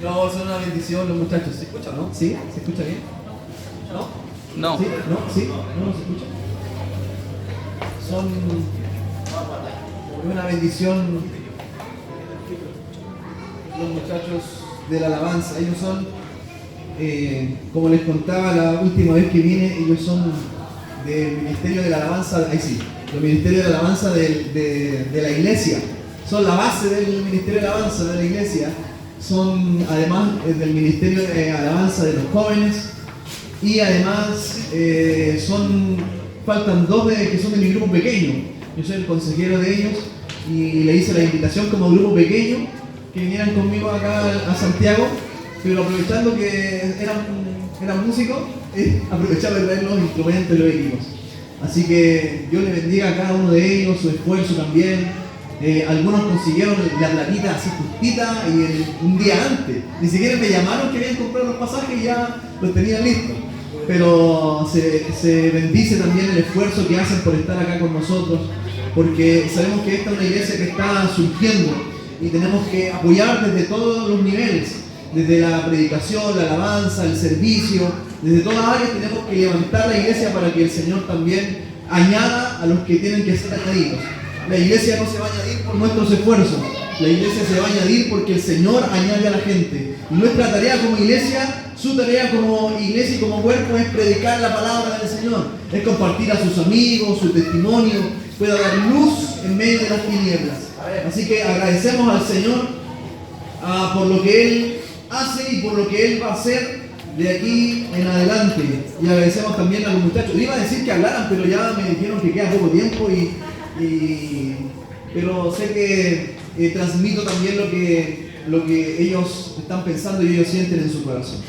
No, son una bendición los muchachos. ¿Se escucha, no? ¿Sí? ¿Se escucha bien? ¿No? No. ¿Sí? ¿No? ¿Sí? ¿No se escucha? Son una bendición los muchachos de la alabanza. Ellos son, como les contaba la última vez que vine, ellos son del Ministerio de la Alabanza, ahí sí, del Ministerio de la Alabanza de la iglesia. Son la base del Ministerio de Alabanza de la iglesia. Son además del Ministerio de Alabanza de los jóvenes. Y además faltan dos que son de mi grupo pequeño. Yo soy el consejero de ellos y le hice la invitación como grupo pequeño que vinieran conmigo acá a Santiago, pero aprovechando que eran músicos, aprovechaba de traer los instrumentos y los equipos. Así que Dios le bendiga a cada uno de ellos, su esfuerzo también. Algunos consiguieron la platita así justita y un día antes. Ni siquiera me llamaron que habían comprado los pasajes y ya los tenían listos. Pero se bendice también el esfuerzo que hacen por estar acá con nosotros, porque sabemos que esta es una iglesia que está surgiendo y tenemos que apoyar desde todos los niveles, desde la predicación, la alabanza, el servicio, desde todas las áreas tenemos que levantar la iglesia para que el Señor también añada a los que tienen que ser añadidos. La iglesia no se va a añadir por nuestros esfuerzos, la iglesia se va a añadir porque el Señor añade a la gente. Y nuestra tarea como iglesia, su tarea como iglesia y como cuerpo es predicar la palabra del Señor, es compartir a sus amigos, su testimonio, pueda dar luz en medio de las tinieblas. Así que agradecemos al Señor por lo que Él hace y por lo que Él va a hacer de aquí en adelante. Y agradecemos también a los muchachos. Le iba a decir que hablaran, pero ya me dijeron que queda poco tiempo pero sé que transmito también lo que ellos están pensando y ellos sienten en su corazón.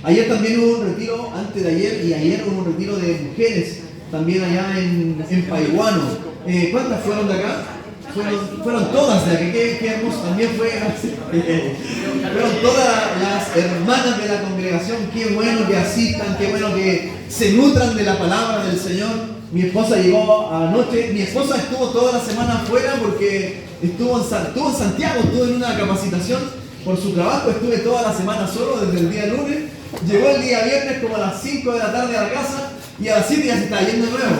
Ayer también hubo un retiro, antes de ayer y ayer hubo un retiro de mujeres, también allá en Paihuano. ¿Cuántas fueron de acá? Fueron todas de acá, qué hermoso, también fueron todas las hermanas de la congregación. Qué bueno que asistan, qué bueno que se nutran de la palabra del Señor. Mi esposa llegó anoche, mi esposa estuvo toda la semana afuera porque estuvo en Santiago, estuvo en una capacitación por su trabajo, estuve toda la semana solo desde el día lunes, llegó el día viernes como a las 5 de la tarde a la casa y a las 7 ya se estaba yendo de nuevo.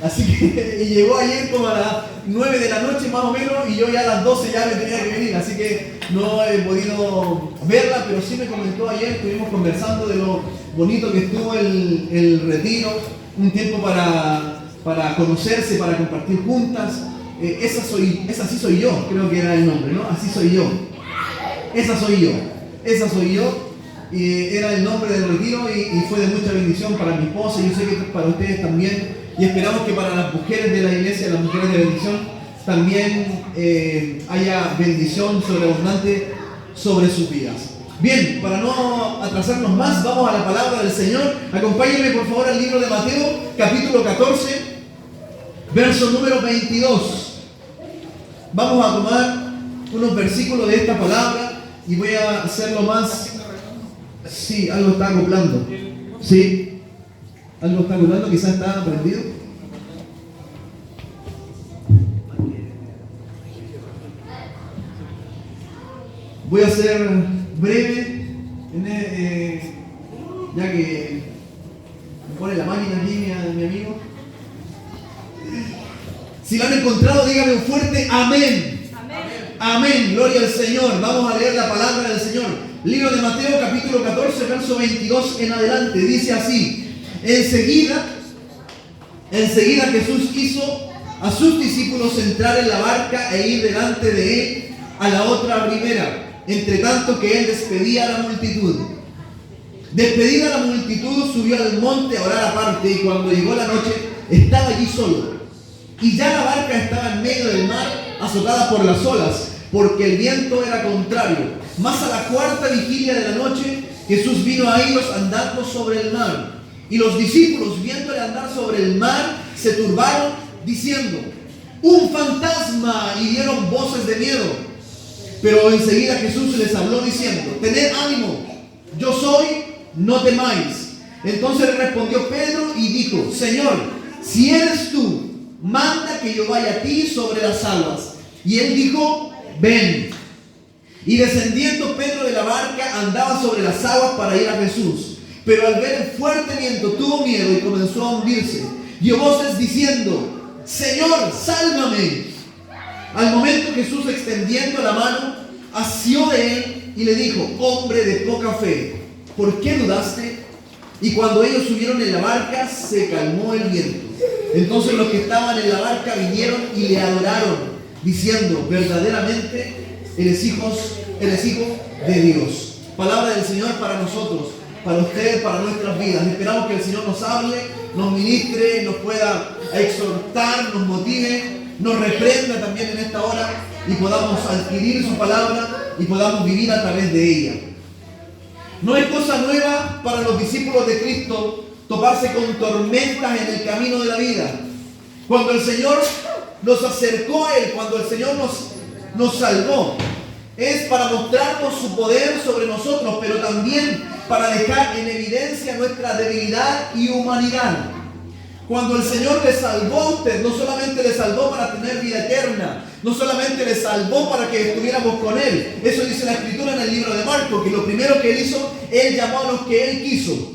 Así que y llegó ayer como a las 9 de la noche más o menos y yo ya a las 12 ya me tenía que venir, así que no he podido verla, pero sí me comentó ayer, estuvimos conversando de lo bonito que estuvo el retiro. Un tiempo para conocerse, para compartir juntas. Esa sí soy yo, creo que era el nombre, ¿no? Así soy yo. Esa soy yo. Era el nombre del retiro y fue de mucha bendición para mi esposa. Yo sé que para ustedes también. Y esperamos que para las mujeres de la iglesia, las mujeres de bendición, también haya bendición sobreabundante sobre sus vidas. Bien, para no atrasarnos más, vamos a la palabra del Señor. Acompáñenme por favor al libro de Mateo, capítulo 14, verso número 22. Vamos a tomar unos versículos de esta palabra y voy a hacerlo más... Sí, algo está acoplando. Sí, algo está acoplando, quizás está prendido. Voy a ser breve, ya que me pone la máquina aquí mi amigo. Si lo han encontrado, dígame un fuerte amén. Amén. Amén, gloria al Señor. Vamos a leer la palabra del Señor. Libro de Mateo, capítulo 14, verso 22 en adelante. Dice así: Enseguida Jesús hizo a sus discípulos entrar en la barca e ir delante de él a la otra ribera, entre tanto que él despedía a la multitud. Despedida la multitud, subió al monte a orar aparte, y cuando llegó la noche, estaba allí solo. Y ya la barca estaba en medio del mar, azotada por las olas, porque el viento era contrario. Mas a la cuarta vigilia de la noche, Jesús vino a ellos andando sobre el mar. Y los discípulos, viéndole andar sobre el mar, se turbaron, diciendo: ¡un fantasma! Y dieron voces de miedo. Pero enseguida Jesús les habló diciendo: tened ánimo, yo soy, no temáis. Entonces le respondió Pedro y dijo: Señor, si eres tú, manda que yo vaya a ti sobre las aguas. Y él dijo, ven. Y descendiendo Pedro de la barca, andaba sobre las aguas para ir a Jesús. Pero al ver el fuerte viento tuvo miedo y comenzó a hundirse. Dio voces diciendo, Señor, sálvame. Al momento Jesús, extendiendo la mano, asió de él y le dijo, hombre de poca fe, ¿por qué dudaste? Y cuando ellos subieron en la barca, se calmó el viento. Entonces los que estaban en la barca vinieron y le adoraron, diciendo, verdaderamente eres hijo de Dios. Palabra del Señor para nosotros, para ustedes, para nuestras vidas. Esperamos que el Señor nos hable, nos ministre, nos pueda exhortar, nos motive, nos reprenda también en esta hora y podamos adquirir su palabra y podamos vivir a través de ella. No es cosa nueva para los discípulos de Cristo toparse con tormentas en el camino de la vida. Cuando el Señor nos acercó a Él, cuando el Señor nos salvó, es para mostrarnos su poder sobre nosotros, pero también para dejar en evidencia nuestra debilidad y humanidad. Cuando el Señor le salvó a usted, no solamente le salvó para tener vida eterna, no solamente le salvó para que estuviéramos con Él. Eso dice la Escritura en el libro de Marcos, que lo primero que Él hizo, Él llamó a los que Él quiso.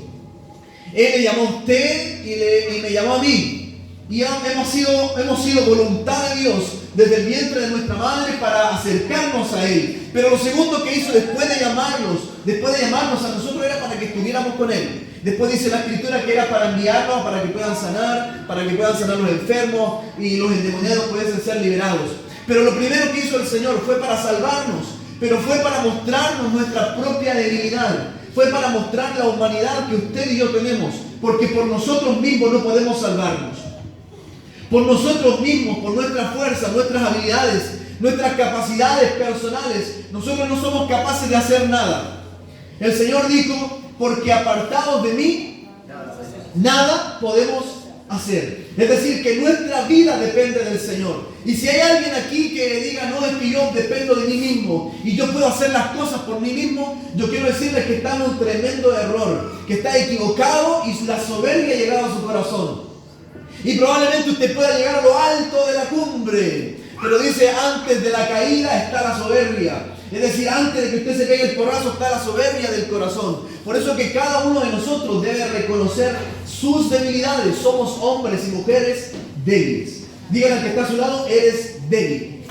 Él le llamó a usted y me llamó a mí. Y hemos sido voluntad de Dios desde el vientre de nuestra madre para acercarnos a Él. Pero lo segundo que hizo después de llamarnos a nosotros, era para que estuviéramos con Él. Después dice la Escritura que era para enviarnos, para que puedan sanar los enfermos y los endemoniados pudiesen ser liberados. Pero lo primero que hizo el Señor fue para salvarnos, pero fue para mostrarnos nuestra propia debilidad. Fue para mostrar la humanidad que usted y yo tenemos, porque por nosotros mismos no podemos salvarnos. Por nosotros mismos, por nuestra fuerza, nuestras habilidades, nuestras capacidades personales, nosotros no somos capaces de hacer nada. El Señor dijo, porque apartados de mí, nada podemos hacer. Es decir, que nuestra vida depende del Señor. Y si hay alguien aquí que diga, no, es que yo dependo de mí mismo y yo puedo hacer las cosas por mí mismo, yo quiero decirles que está en un tremendo error, que está equivocado y la soberbia ha llegado a su corazón. Y probablemente usted pueda llegar a lo alto de la cumbre, pero dice, antes de la caída está la soberbia. Es decir, antes de que usted se pegue el porrazo está la soberbia del corazón. Por eso que cada uno de nosotros debe reconocer sus debilidades. Somos hombres y mujeres débiles. Dígale al que está a su lado, eres débil.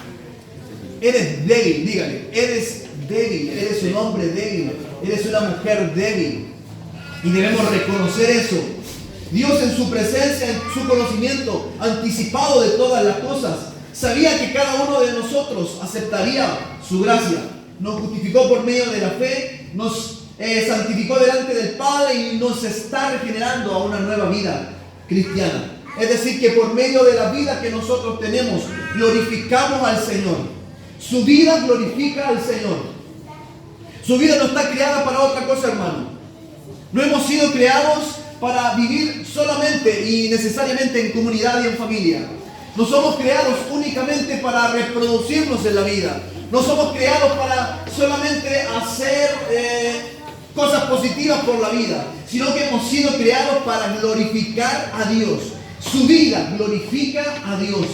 Eres débil, dígale, eres débil. Eres un hombre débil, eres una mujer débil. Y debemos reconocer eso. Dios, en su presencia, en su conocimiento anticipado de todas las cosas, sabía que cada uno de nosotros aceptaría su gracia. Nos justificó por medio de la fe, nos santificó delante del Padre y nos está regenerando a una nueva vida cristiana. Es decir, que por medio de la vida que nosotros tenemos, glorificamos al Señor. Su vida glorifica al Señor. Su vida no está creada para otra cosa, hermano. No hemos sido creados para vivir solamente y necesariamente en comunidad y en familia. No somos creados únicamente para reproducirnos en la vida. No somos creados para solamente hacer cosas positivas por la vida, sino que hemos sido creados para glorificar a Dios. Su vida glorifica a Dios.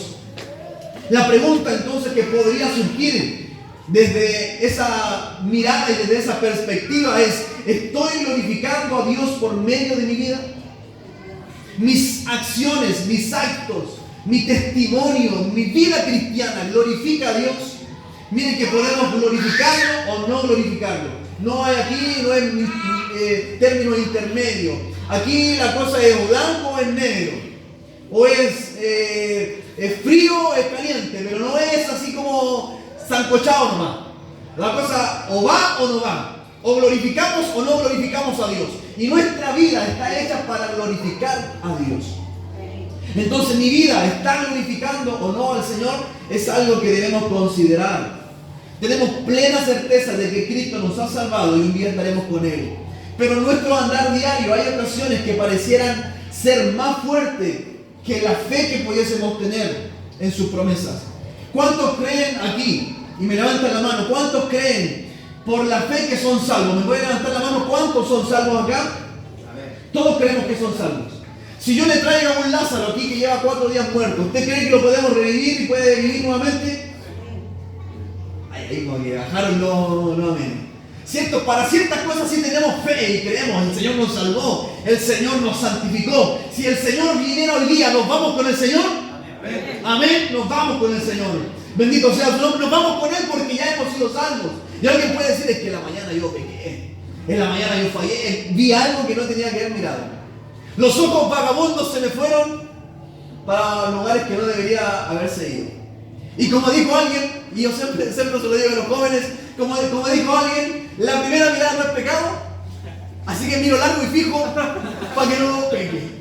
La pregunta entonces que podría surgir desde esa mirada y desde esa perspectiva es, ¿estoy glorificando a Dios por medio de mi vida? Mis acciones, mis actos, mi testimonio, mi vida cristiana glorifica a Dios. Miren que podemos glorificarlo o no glorificarlo. No hay aquí, no hay término intermedio. Aquí la cosa es blanco o es negro. O es frío o es caliente, pero no es así como sancochado nomás. La cosa o va o no va. O glorificamos o no glorificamos a Dios. Y nuestra vida está hecha para glorificar a Dios. Entonces, mi vida está glorificando o no al Señor, es algo que debemos considerar. Tenemos plena certeza de que Cristo nos ha salvado y un día estaremos con Él. Pero en nuestro andar diario hay ocasiones que parecieran ser más fuertes que la fe que pudiésemos tener en sus promesas. ¿Cuántos creen aquí? Y me levantan la mano. ¿Cuántos creen por la fe que son salvos? ¿Me pueden levantar la mano? ¿Cuántos son salvos acá? Todos creemos que son salvos. Si yo le traigo a un Lázaro aquí que lleva 4 días muerto, ¿usted cree que lo podemos revivir y puede vivir nuevamente? ahí como que bajaron los amén. ¿Cierto? Para ciertas cosas sí tenemos fe y creemos, el Señor nos salvó, el Señor nos santificó. Si el Señor viniera hoy día, ¿nos vamos con el Señor? Amén. Amén, nos vamos con el Señor. Bendito sea su nombre, nos vamos con Él porque ya hemos sido salvos. Y alguien puede decir, es que en la mañana yo pequé, en la mañana yo fallé, vi algo que no tenía que haber mirado. Los ojos vagabundos se me fueron para lugares que no debería haberse ido. Y como dijo alguien, y yo siempre se lo digo a los jóvenes, como dijo alguien, la primera mirada no es pecado, así que miro largo y fijo para que no peque.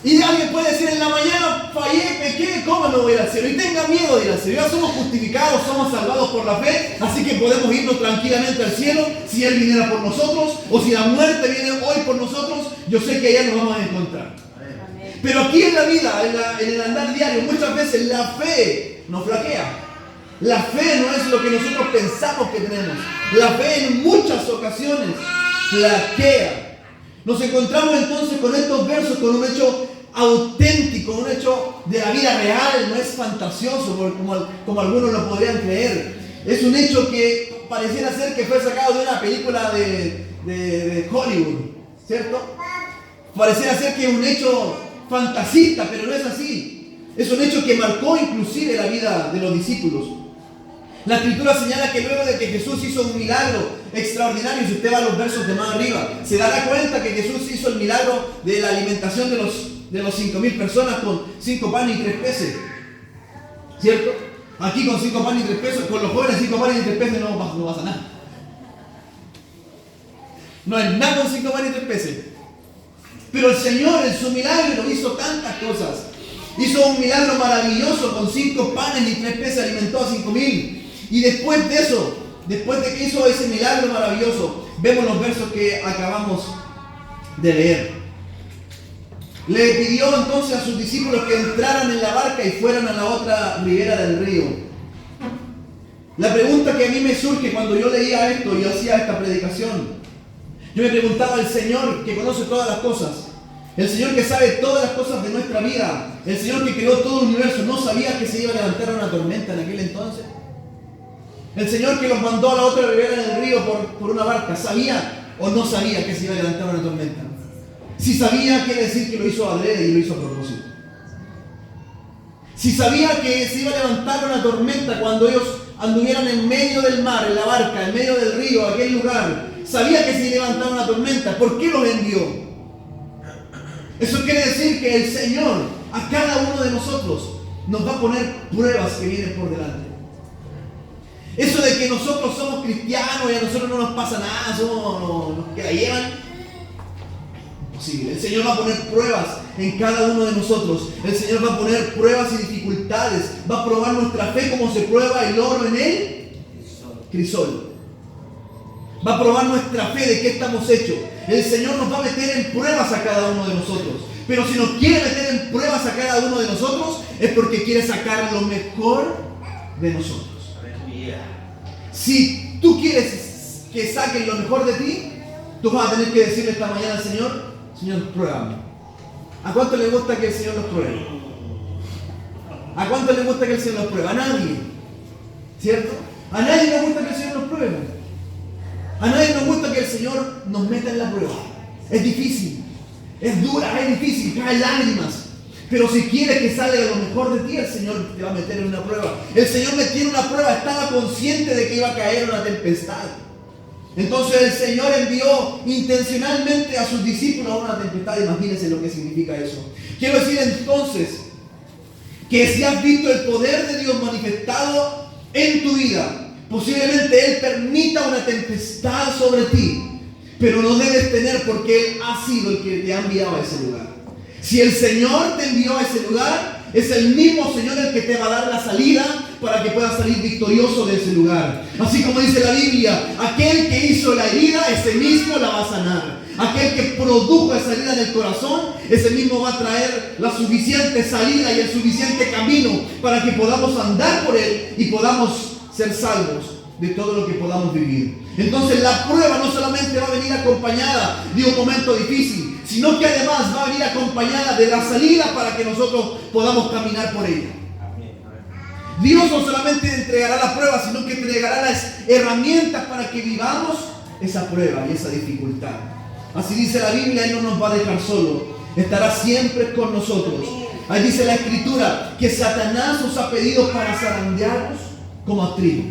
Y alguien puede decir, en la mañana fallé, pequé, ¿cómo no voy al cielo? Y tenga miedo de ir al cielo. Ya somos justificados, somos salvados por la fe, así que podemos irnos tranquilamente al cielo si Él viniera por nosotros, o si la muerte viene hoy por nosotros, yo sé que allá nos vamos a encontrar. Amén. Pero aquí en la vida, en el andar diario, muchas veces la fe nos flaquea. La fe no es lo que nosotros pensamos que tenemos. La fe en muchas ocasiones flaquea. Nos encontramos entonces con estos versos, con un hecho auténtico, un hecho de la vida real, no es fantasioso como algunos lo podrían creer. Es un hecho que pareciera ser que fue sacado de una película de Hollywood, ¿cierto? Pareciera ser que es un hecho fantasista, pero no es así. Es un hecho que marcó inclusive la vida de los discípulos. La Escritura señala que luego de que Jesús hizo un milagro extraordinario, si usted va a los versos de más arriba, se dará cuenta que Jesús hizo el milagro de la alimentación de los 5,000 personas con 5 panes y 3 peces. ¿Cierto? Aquí con 5 panes y 3 pesos, con los jóvenes 5 panes y 3 peces no pasa nada. No es nada con 5 panes y 3 peces. Pero el Señor en su milagro hizo tantas cosas. Hizo un milagro maravilloso con 5 panes y 3 peces, alimentó a 5,000. Y después de eso, después de que hizo ese milagro maravilloso, vemos los versos que acabamos de leer. Le pidió entonces a sus discípulos que entraran en la barca y fueran a la otra ribera del río. La pregunta que a mí me surge cuando yo leía esto y hacía esta predicación, yo me preguntaba, el Señor que conoce todas las cosas, el Señor que sabe todas las cosas de nuestra vida, el Señor que creó todo el universo, ¿no sabía que se iba a levantar una tormenta en aquel entonces? El Señor que los mandó a la otra ribera del río por una barca, ¿sabía o no sabía que se iba a levantar una tormenta? Si sabía, quiere decir que lo hizo adrede y lo hizo a propósito. Si sabía que se iba a levantar una tormenta cuando ellos anduvieran en medio del mar, en la barca, en medio del río, aquel lugar, sabía que se iba a levantar una tormenta, ¿por qué los envió? Eso quiere decir que el Señor a cada uno de nosotros nos va a poner pruebas que vienen por delante. Eso de que nosotros somos cristianos y a nosotros no nos pasa nada, somos los que la llevan, imposible. El Señor va a poner pruebas en cada uno de nosotros. El Señor va a poner pruebas y dificultades. Va a probar nuestra fe como se prueba el oro en el crisol. Va a probar nuestra fe de qué estamos hechos. El Señor nos va a meter en pruebas a cada uno de nosotros. Pero si nos quiere meter en pruebas a cada uno de nosotros, es porque quiere sacar lo mejor de nosotros. Si tú quieres que saquen lo mejor de ti, tú vas a tener que decirle esta mañana al Señor, Señor, pruébame. ¿A cuánto le gusta que el Señor los pruebe? ¿A cuánto le gusta que el Señor los pruebe? A nadie. ¿Cierto? A nadie le gusta que el Señor los pruebe. A nadie nos gusta que el Señor nos meta en la prueba. Es difícil, es dura, es difícil, caen lágrimas. Pero si quieres que salga lo mejor de ti, el Señor te va a meter en una prueba. El Señor metió en una prueba, estaba consciente de que iba a caer una tempestad. Entonces el Señor envió intencionalmente a sus discípulos a una tempestad. Imagínense lo que significa eso. Quiero decir entonces que si has visto el poder de Dios manifestado en tu vida, posiblemente Él permita una tempestad sobre ti, pero no debes temer porque Él ha sido el que te ha enviado a ese lugar. Si el Señor te envió a ese lugar, es el mismo Señor el que te va a dar la salida para que puedas salir victorioso de ese lugar. Así como dice la Biblia, aquel que hizo la herida, ese mismo la va a sanar. Aquel que produjo esa herida en el corazón, ese mismo va a traer la suficiente salida y el suficiente camino para que podamos andar por él y podamos ser salvos de todo lo que podamos vivir. Entonces la prueba no solamente va a venir acompañada de un momento difícil, sino que además va a venir acompañada de la salida para que nosotros podamos caminar por ella. Dios no solamente entregará la prueba, sino que entregará las herramientas para que vivamos esa prueba y esa dificultad. Así dice la Biblia, Él no nos va a dejar solo, estará siempre con nosotros. Ahí dice la Escritura que Satanás os ha pedido para zarandearos como a trigo.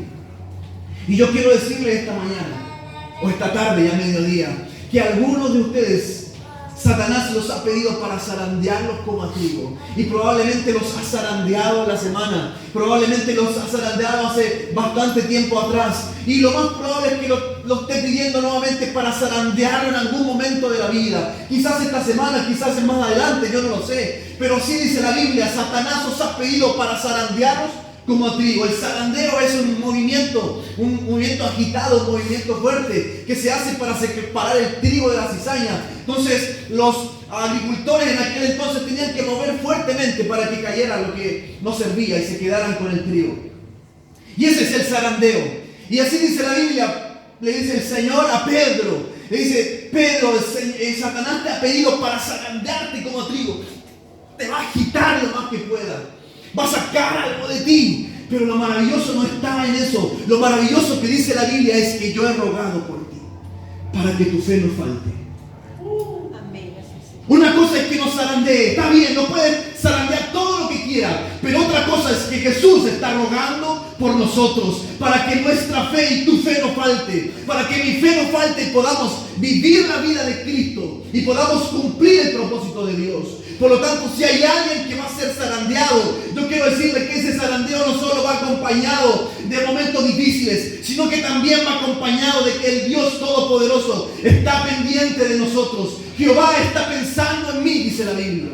Y yo quiero decirle esta mañana, o esta tarde, ya mediodía, que algunos de ustedes, Satanás los ha pedido para zarandearlos como a trigo. Y probablemente los ha zarandeado la semana. Probablemente los ha zarandeado hace bastante tiempo atrás. Y lo más probable es que lo esté pidiendo nuevamente para zarandearlo en algún momento de la vida. Quizás esta semana, quizás más adelante, yo no lo sé. Pero sí dice la Biblia, Satanás os ha pedido para zarandearos como a trigo. El zarandeo es un movimiento agitado, un movimiento fuerte que se hace para separar el trigo de la cizaña. Entonces los agricultores en aquel entonces tenían que mover fuertemente para que cayera lo que no servía y se quedaran con el trigo. Y ese es el zarandeo. Y así dice la Biblia, le dice el Señor a Pedro, le dice: Pedro, Satanás te ha pedido para zarandearte como trigo. Te va a agitar lo más que pueda. Va a sacar algo de ti. Pero lo maravilloso no está en eso. Lo maravilloso que dice la Biblia es que yo he rogado por ti, para que tu fe no falte. Una cosa es que nos zarandee. Está bien, no puedes zarandear todo lo que quiera. Pero otra cosa es que Jesús está rogando por nosotros, para que nuestra fe y tu fe no falte. Para que mi fe no falte y podamos vivir la vida de Cristo y podamos cumplir el propósito de Dios. Por lo tanto, si hay alguien que va a ser zarandeado, yo quiero decirle que ese zarandeo no solo va acompañado de momentos difíciles, sino que también va acompañado de que el Dios Todopoderoso está pendiente de nosotros. Jehová está pensando en mí, dice la Biblia.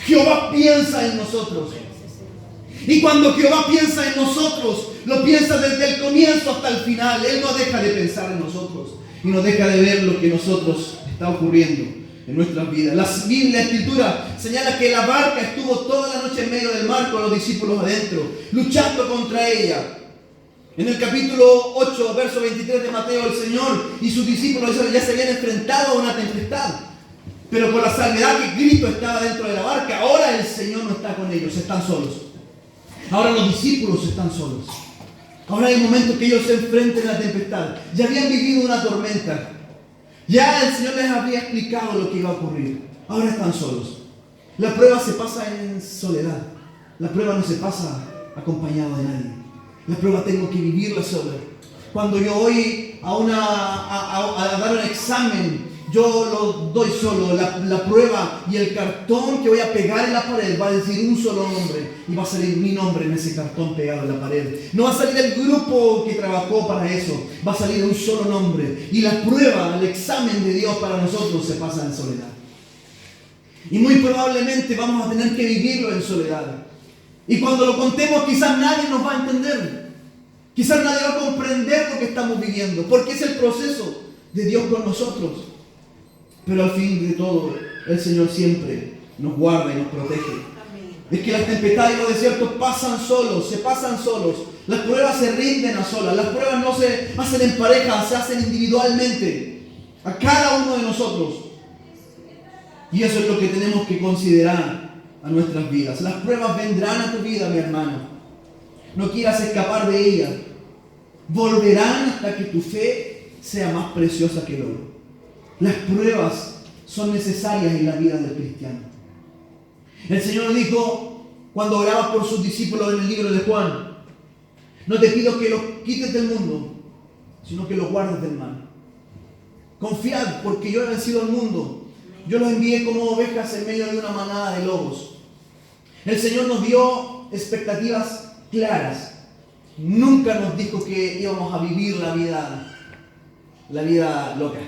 Jehová piensa en nosotros. Y cuando Jehová piensa en nosotros, lo piensa desde el comienzo hasta el final. Él no deja de pensar en nosotros y no deja de ver lo que nosotros está ocurriendo en nuestras vidas. La Escritura señala que la barca estuvo toda la noche en medio del mar con los discípulos adentro, luchando contra ella. En el capítulo 8, verso 23 de Mateo, el Señor y sus discípulos ya se habían enfrentado a una tempestad, pero con la salvedad que Cristo estaba dentro de la barca. Ahora el Señor no está con ellos, están solos. Ahora los discípulos están solos. Ahora hay momentos que ellos se enfrentan a la tempestad. Ya habían vivido una tormenta. Ya el Señor les había explicado lo que iba a ocurrir. Ahora están solos. La prueba se pasa en soledad. La prueba no se pasa acompañado de nadie. La prueba tengo que vivirla sola. Cuando yo voy a dar un examen, yo lo doy solo. La prueba y el cartón que voy a pegar en la pared va a decir un solo nombre. Y va a salir mi nombre en ese cartón pegado en la pared. No va a salir el grupo que trabajó para eso. Va a salir un solo nombre. Y la prueba, el examen de Dios para nosotros se pasa en soledad. Y muy probablemente vamos a tener que vivirlo en soledad. Y cuando lo contemos, quizás nadie nos va a entender. Quizás nadie va a comprender lo que estamos viviendo. Porque es el proceso de Dios con nosotros. Pero al fin de todo, el Señor siempre nos guarda y nos protege. Es que las tempestades y los desiertos pasan solos, se pasan solos. Las pruebas se rinden a solas. Las pruebas no se hacen en pareja, se hacen individualmente. A cada uno de nosotros. Y eso es lo que tenemos que considerar a nuestras vidas. Las pruebas vendrán a tu vida, mi hermano. No quieras escapar de ellas. Volverán hasta que tu fe sea más preciosa que el oro. Las pruebas son necesarias en la vida del cristiano. El Señor dijo cuando oraba por sus discípulos en el libro de Juan: no te pido que los quites del mundo, sino que los guardes del mal. Confiad, porque yo he vencido al mundo. Yo los envié como ovejas en medio de una manada de lobos. El Señor nos dio expectativas claras. Nunca nos dijo que íbamos a vivir la vida loca.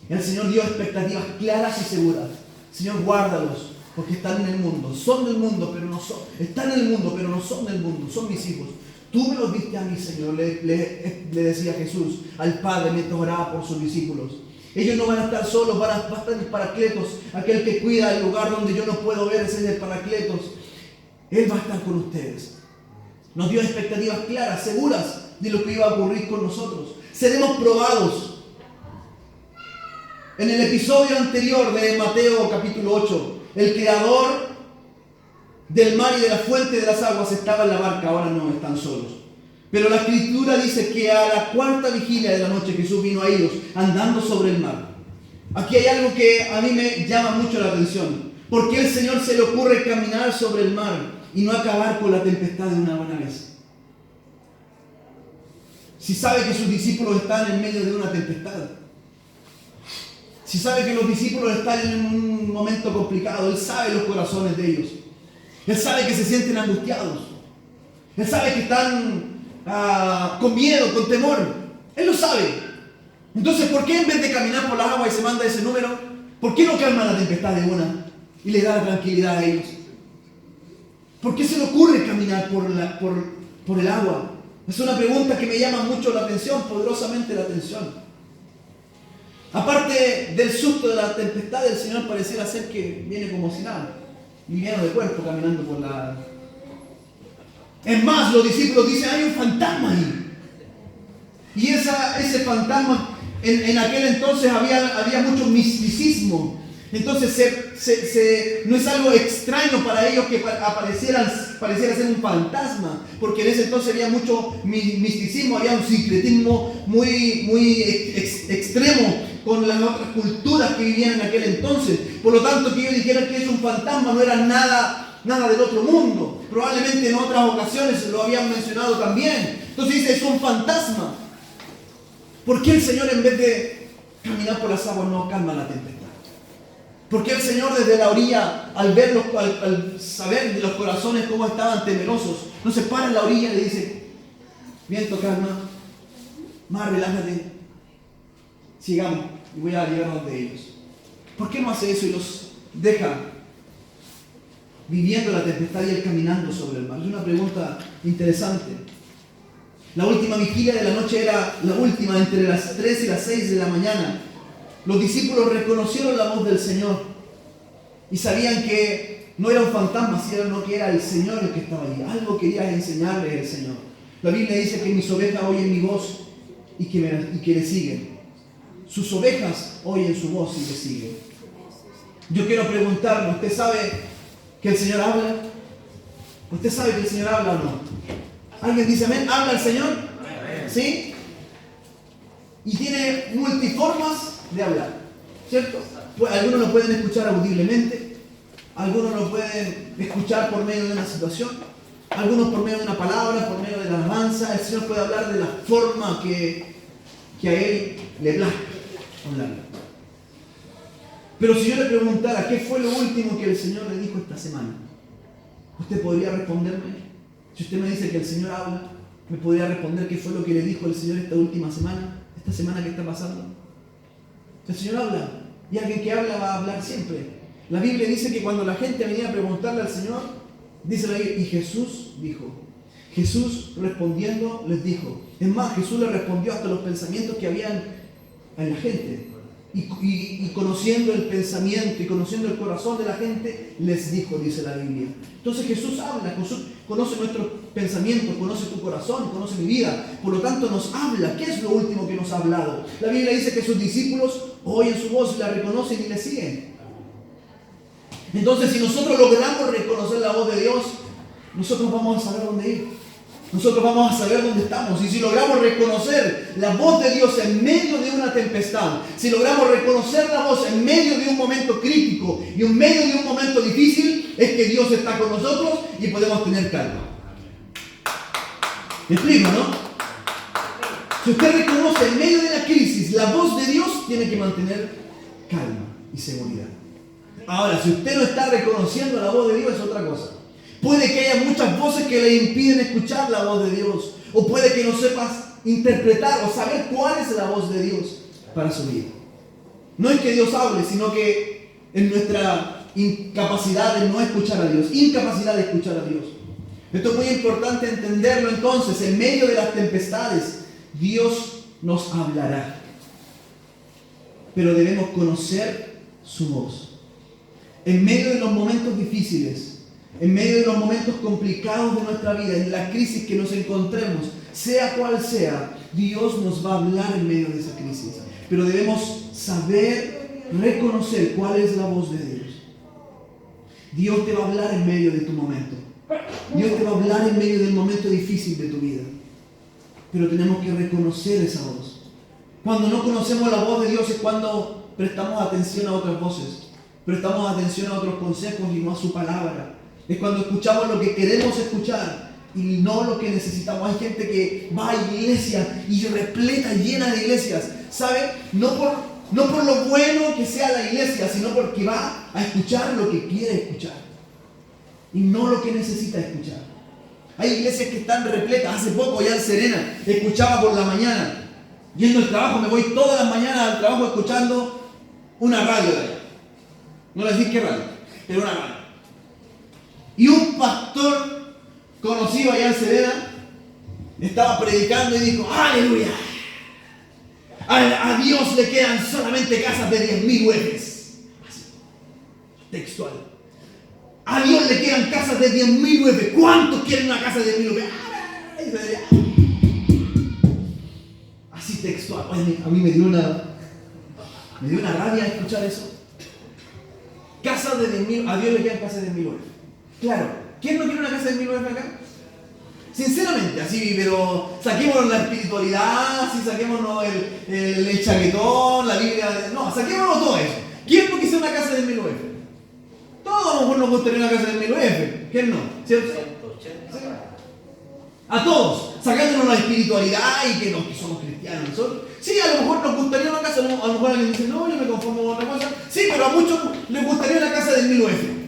El Señor dio expectativas claras y seguras. Señor, guárdalos, porque están en el mundo. Son del mundo, pero no son. Están en el mundo, pero no son del mundo. Son mis hijos. Tú me los diste a mí, Señor, le decía Jesús al Padre mientras oraba por sus discípulos. Ellos no van a estar solos, va a estar el Paracletos, aquel que cuida el lugar donde yo no puedo ver, ese es el Paracletos. Él va a estar con ustedes. Nos dio expectativas claras, seguras de lo que iba a ocurrir con nosotros. Seremos probados. En el episodio anterior de Mateo capítulo 8, el creador del mar y de la fuente de las aguas estaba en la barca, ahora no están solos. Pero la Escritura dice que a la cuarta vigilia de la noche Jesús vino a ellos andando sobre el mar. Aquí hay algo que a mí me llama mucho la atención. ¿Por qué al Señor se le ocurre caminar sobre el mar y no acabar con la tempestad de una buena vez? Si sabe que sus discípulos están en medio de una tempestad. Si sabe que los discípulos están en un momento complicado. Él sabe los corazones de ellos. Él sabe que se sienten angustiados. Él sabe que están con miedo, con temor. Él lo sabe. Entonces, ¿por qué en vez de caminar por las aguas y se manda ese número, por qué no calma la tempestad de una y le da la tranquilidad a ellos? ¿Por qué se le ocurre caminar por el agua? Es una pregunta que me llama mucho la atención, poderosamente la atención. Aparte del susto de la tempestad, el Señor pareciera ser que viene como si nada, liviano de cuerpo, caminando por la... Es más, los discípulos dicen, hay un fantasma ahí. Y ese fantasma, en aquel entonces había mucho misticismo. Entonces no es algo extraño para ellos que pareciera ser un fantasma, porque en ese entonces había mucho misticismo, había un sincretismo muy extremo con las otras culturas que vivían en aquel entonces. Por lo tanto, que ellos dijeran que es un fantasma no era nada del otro mundo. Probablemente en otras ocasiones lo habían mencionado también. Entonces dice, es un fantasma. ¿Por qué el Señor, en vez de caminar por las aguas, no calma la tempestad? ¿Por qué el Señor desde la orilla, al saber de los corazones cómo estaban temerosos, no se para en la orilla y le dice, viento, calma, mar, relájate, sigamos y voy a llegar donde ellos? ¿Por qué no hace eso y los deja viviendo la tempestad y él caminando sobre el mar? Es una pregunta interesante. La última vigilia de la noche era la última, entre las 3 y las 6 de la mañana. Los discípulos reconocieron la voz del Señor y sabían que no era un fantasma, sino que era el Señor el que estaba allí. Algo quería enseñarles el Señor. La Biblia dice que mis ovejas oyen mi voz y que le siguen. Sus ovejas oyen su voz y le siguen. Yo quiero preguntarle, ¿usted sabe que el Señor habla? ¿Usted sabe que el Señor habla o no? ¿Alguien dice amén? ¿Habla el Señor? ¿Sí? Y tiene multiformas de hablar, ¿cierto? Pues algunos lo pueden escuchar audiblemente, algunos lo pueden escuchar por medio de una situación, algunos por medio de una palabra, por medio de la alabanza. El Señor puede hablar de la forma que a Él le plazca hablar. Pero si yo le preguntara qué fue lo último que el Señor le dijo esta semana, ¿usted podría responderme? Si usted me dice que el Señor habla, ¿me podría responder qué fue lo que le dijo el Señor esta última semana? Esta semana que está pasando. El Señor habla, y alguien que habla va a hablar siempre. La Biblia dice que cuando la gente venía a preguntarle al Señor, dice la Biblia, y Jesús dijo. Jesús respondiendo les dijo. Es más, Jesús le respondió hasta los pensamientos que habían en la gente. Y conociendo el pensamiento y conociendo el corazón de la gente, les dijo, dice la Biblia. Entonces Jesús habla, conoce nuestros pensamientos, conoce tu corazón, conoce mi vida. Por lo tanto nos habla. ¿Qué es lo último que nos ha hablado? La Biblia dice que sus discípulos oyen su voz, la reconocen y le siguen. Entonces, si nosotros logramos reconocer la voz de Dios, nosotros vamos a saber dónde ir. Nosotros vamos a saber dónde estamos. Y si logramos reconocer la voz de Dios en medio de una tempestad, si logramos reconocer la voz en medio de un momento crítico y en medio de un momento difícil, es que Dios está con nosotros y podemos tener calma. ¿Me explico, no? Si usted reconoce en medio de la crisis la voz de Dios, tiene que mantener calma y seguridad. Ahora, si usted no está reconociendo la voz de Dios, es otra cosa. Puede que haya muchas voces que le impiden escuchar la voz de Dios. O puede que no sepas interpretar o saber cuál es la voz de Dios para su vida. No es que Dios hable, sino que en nuestra incapacidad de no escuchar a Dios. Incapacidad de escuchar a Dios. Esto es muy importante entenderlo entonces. En medio de las tempestades, Dios nos hablará. Pero debemos conocer su voz. En medio de los momentos difíciles, en medio de los momentos complicados de nuestra vida, en la crisis que nos encontremos, sea cual sea, Dios nos va a hablar en medio de esa crisis. Pero debemos saber reconocer cuál es la voz de Dios. Dios te va a hablar en medio de tu momento. Dios te va a hablar en medio del momento difícil de tu vida. Pero tenemos que reconocer esa voz. Cuando no conocemos la voz de Dios es cuando prestamos atención a otras voces. Prestamos atención a otros consejos y no a su palabra. Es cuando escuchamos lo que queremos escuchar y no lo que necesitamos. Hay gente que va a iglesias y repleta, llena de iglesias. ¿Sabe? No por lo bueno que sea la iglesia, sino porque va a escuchar lo que quiere escuchar y no lo que necesita escuchar. Hay iglesias que están repletas. Hace poco allá en Serena escuchaba por la mañana, yendo al trabajo, me voy todas las mañanas al trabajo escuchando una radio de allá. No les digo qué radio, pero una radio. Y un pastor conocido allá en Serena estaba predicando y dijo: ¡aleluya! A Dios le quedan solamente casas de 10.000 UFs. Textual. A Dios le quedan casas de 10.000 UF. ¿Cuántos quieren una casa de 10.000 UF? Así textual. A mí me dio una rabia escuchar eso. Casas de 10.000, a Dios le quedan casas de 10.000 UF. Claro, ¿quién no quiere una casa de 10.000 UF acá? Sinceramente, así, pero saquémonos la espiritualidad, así, saquémonos el chaquetón, la Biblia. No, saquémonos todo eso. ¿Quién no quisiera una casa de 10.000 UF? Todos a lo mejor nos gustaría una casa de 10.000 UF. ¿Quién no? ¿Cierto? A todos, sacándonos la espiritualidad y que somos cristianos nosotros. Sí, a lo mejor nos gustaría una casa, a lo mejor alguien dice: no, yo me conformo con otra cosa. Sí, pero a muchos les gustaría una casa de 10.000 UF.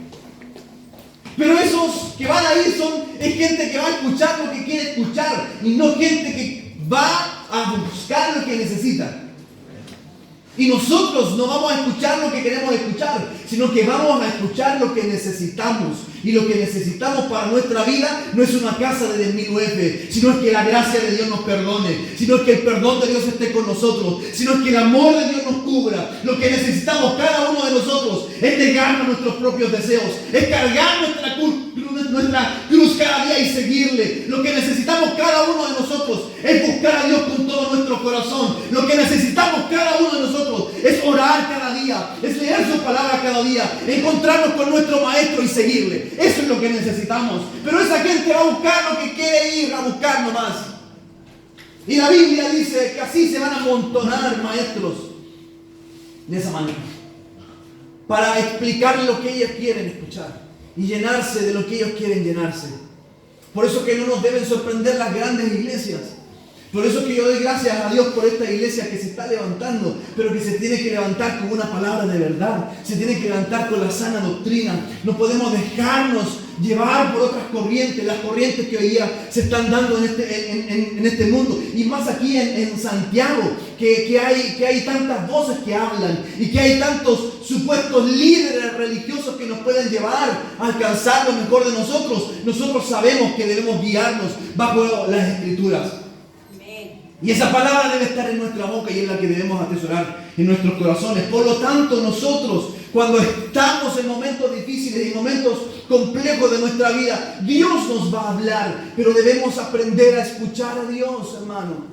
Pero esos que van ahí es gente que va a escuchar lo que quiere escuchar y no gente que va a buscar lo que necesita. Y nosotros no vamos a escuchar lo que queremos escuchar, sino que vamos a escuchar lo que necesitamos. Y lo que necesitamos para nuestra vida no es una casa de 10.000 UF, sino es que la gracia de Dios nos perdone, sino es que el perdón de Dios esté con nosotros, sino es que el amor de Dios nos cubra. Lo que necesitamos cada uno de nosotros es negarnos nuestros propios deseos, es cargar nuestra cruz cada día y seguirle. Lo que necesitamos cada uno de nosotros es buscar a Dios con todo nuestro corazón. Lo que necesitamos cada uno de nosotros es orar cada día, es leer su palabra cada día, encontrarnos con nuestro maestro y seguirle. Eso es lo que necesitamos. Pero esa gente va a buscar lo que quiere ir a buscar nomás. Y la Biblia dice que así se van a amontonar maestros de esa manera para explicar lo que ellos quieren escuchar y llenarse de lo que ellos quieren llenarse. Por eso que no nos deben sorprender las grandes iglesias. Por eso que yo doy gracias a Dios por esta iglesia que se está levantando, pero que se tiene que levantar con una palabra de verdad, se tiene que levantar con la sana doctrina. No podemos dejarnos llevar por otras corrientes, las corrientes que hoy día se están dando en este mundo. Y más aquí en Santiago, que hay tantas voces que hablan y que hay tantos supuestos líderes religiosos que nos pueden llevar a alcanzar lo mejor de nosotros. Nosotros sabemos que debemos guiarnos bajo las Escrituras. Y esa palabra debe estar en nuestra boca y es la que debemos atesorar en nuestros corazones. Por lo tanto, nosotros, cuando estamos en momentos difíciles y momentos complejos de nuestra vida, Dios nos va a hablar, pero debemos aprender a escuchar a Dios, hermano.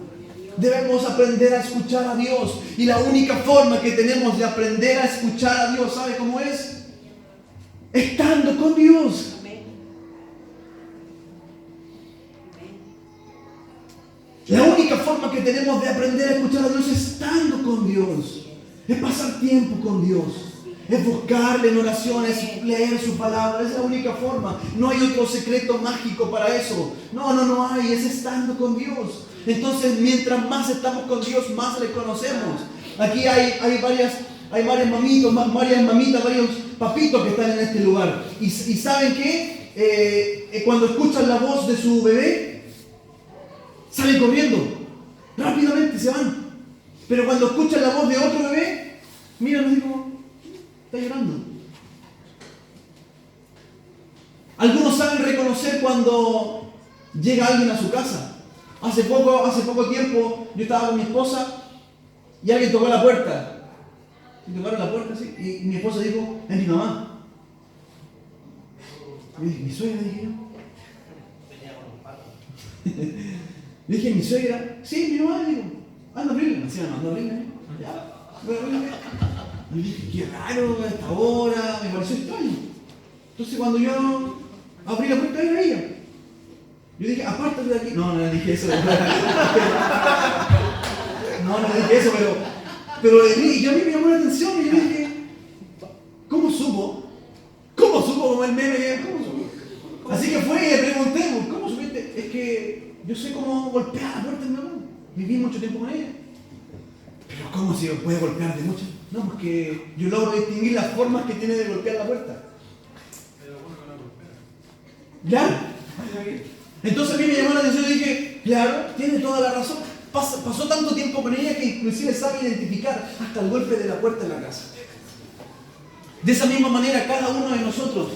Debemos aprender a escuchar a Dios. Y la única forma que tenemos de aprender a escuchar a Dios, ¿sabe cómo es? Estando con Dios. La única forma que tenemos de aprender a escuchar a Dios es estando con Dios. Es pasar tiempo con Dios. Es buscarle en oraciones, es leer su palabra. Es la única forma. No hay otro secreto mágico para eso. No hay. Es estando con Dios. Entonces, mientras más estamos con Dios, más le conocemos. Aquí hay varias mamitas, varios papitos que están en este lugar. Y ¿saben qué? Cuando escuchan la voz de su bebé, salen corriendo, rápidamente se van. Pero cuando escuchan la voz de otro bebé, miran así como, está llorando. Algunos saben reconocer cuando llega alguien a su casa. Hace poco tiempo yo estaba con mi esposa y alguien tocó la puerta. Y tocaron la puerta así, y mi esposa dijo: es mi mamá. Y dije: ¿mi suegra? Dije yo. Dije: ¿mi suegra? Sí, mi mamá. Digo: anda a abrirla. Anda a abrirla. Ya, voy a abrirla. Y dije: qué raro a esta hora, me pareció extraño. Entonces cuando yo abrí la puerta era ella. Yo dije, apártate de aquí. No le dije eso. No le dije eso, pero y a mí me llamó la atención y yo dije, ¿cómo supo? ¿Cómo supo como el meme? ¿Cómo supo? Así que fue y le pregunté, ¿cómo supiste? Es que yo sé cómo golpear la puerta de mi mamá. Viví mucho tiempo con ella. Pero ¿cómo si puede golpear de mucho? No, porque yo logro distinguir las formas que tiene de golpear la puerta. Claro. Entonces a mí me llamó la atención y dije, claro, tiene toda la razón. Pasó tanto tiempo con ella que inclusive sabe identificar hasta el golpe de la puerta en la casa. De esa misma manera, cada uno de nosotros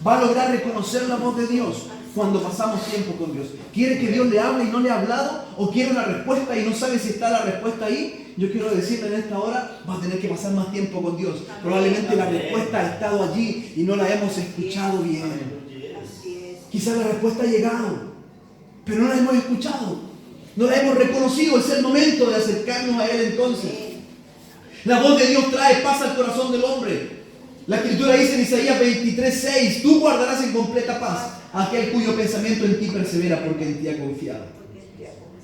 va a lograr reconocer la voz de Dios cuando pasamos tiempo con Dios. ¿Quiere que Dios le hable y no le ha hablado? ¿O quiere una respuesta y no sabe si está la respuesta ahí? Yo quiero decirle en esta hora, va a tener que pasar más tiempo con Dios. Probablemente la respuesta ha estado allí y no la hemos escuchado bien. Quizás la respuesta ha llegado, pero no la hemos escuchado. No la hemos reconocido. Es el momento de acercarnos a Él entonces. La voz de Dios trae paz al corazón del hombre. La Escritura dice en Isaías 23:6, tú guardarás en completa paz a aquel cuyo pensamiento en ti persevera porque en ti ha confiado.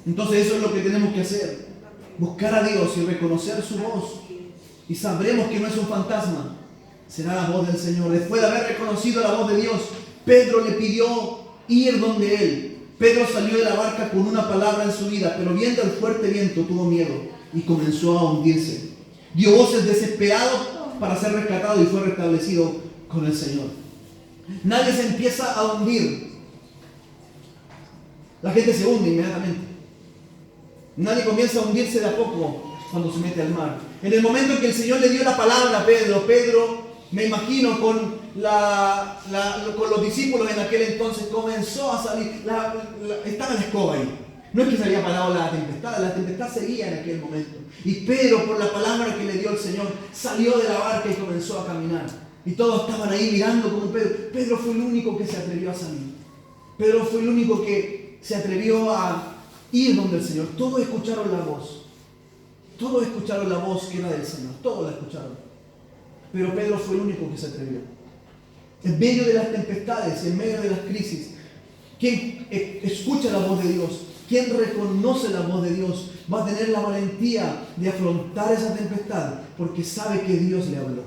Entonces eso es lo que tenemos que hacer. Buscar a Dios y reconocer su voz. Y sabremos que no es un fantasma. Será la voz del Señor. Después de haber reconocido la voz de Dios, Pedro le pidió ir donde él. Pedro salió de la barca con una palabra en su vida, pero viendo el fuerte viento tuvo miedo y comenzó a hundirse. Dio voces desesperado para ser rescatado y fue restablecido con el Señor. Nadie se empieza a hundir. La gente se hunde inmediatamente. Nadie comienza a hundirse de a poco cuando se mete al mar. En el momento en que el Señor le dio la palabra a Pedro, me imagino con los discípulos en aquel entonces, comenzó a salir, estaba la escoba ahí. No es que se había parado la tempestad seguía en aquel momento. Y Pedro, por la palabra que le dio el Señor, salió de la barca y comenzó a caminar. Y todos estaban ahí mirando como Pedro. Pedro fue el único que se atrevió a salir. Pedro fue el único que se atrevió a ir donde el Señor. Todos escucharon la voz. Todos escucharon la voz que era del Señor. Todos la escucharon. Pero Pedro fue el único que se atrevió. En medio de las tempestades, en medio de las crisis, quien escucha la voz de Dios, quien reconoce la voz de Dios, va a tener la valentía de afrontar esa tempestad porque sabe que Dios le habló.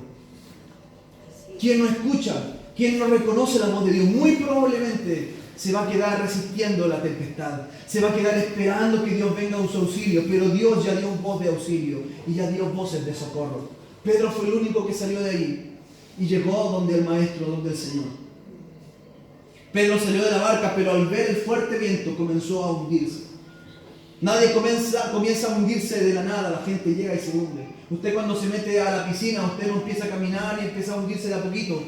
Quien no escucha, quien no reconoce la voz de Dios, muy probablemente se va a quedar resistiendo la tempestad, se va a quedar esperando que Dios venga a su auxilio, pero Dios ya dio voz de auxilio y ya dio voces de socorro. Pedro fue el único que salió de ahí y llegó donde el Maestro, donde el Señor. Pedro salió de la barca, pero al ver el fuerte viento comenzó a hundirse. Nadie comienza a hundirse de la nada, la gente llega y se hunde. Usted cuando se mete a la piscina, usted no empieza a caminar y empieza a hundirse de a poquito.